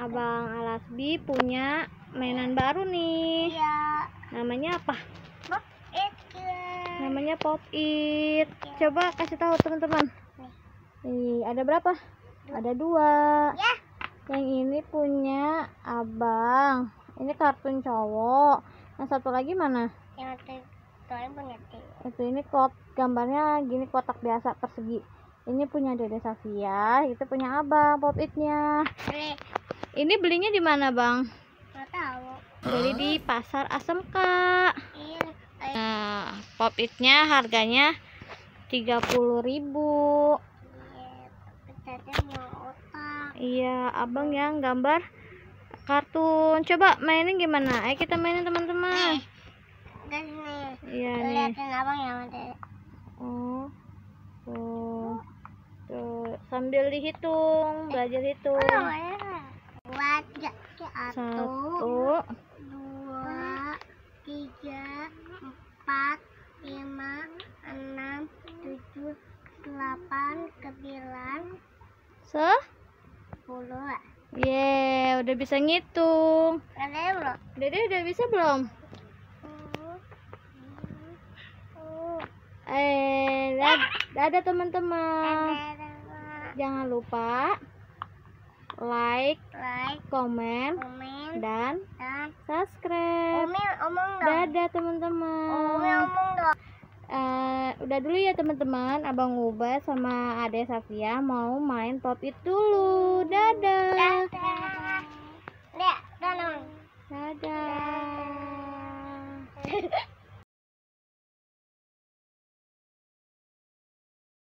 Abang Alasbi punya mainan baru nih. Iya. Namanya apa? Pop It. Namanya Pop It. Coba kasih tahu teman-teman. Nih, ada berapa? Ada 2. Ya. Yang ini punya Abang. Ini kartun cowok. Yang satu lagi mana? Yang punya Itu ini gambarnya gini, kotak biasa persegi. Ini punya Dede Safia, itu punya Abang Pop It-nya. Ini belinya di mana, Bang? Nggak tahu. Beli di Pasar ASMK. Iya. Nah, Pop It-nya harganya 30.000. Iya, mau otak. Iya, Abang yang gambar kartun. Coba mainin gimana? Ayo kita mainin teman-teman. Dan nih. Iya nih. Lihatin abang ya, Made. Oh. Tuh. Tuh, sambil dihitung, belajar hitung. Buat 1, 1, 2, 3, 4, 5, 6, 7, 8, 9, 10. udah bisa ngitung. Ada belum? Dede udah bisa belum? Dadah teman-teman. Jangan lupa like, komen, dan subscribe. Dadah teman-teman. Udah dulu ya teman-teman. Abang Uba sama Ade Safia mau main Pop It dulu. Dadah. Dadah.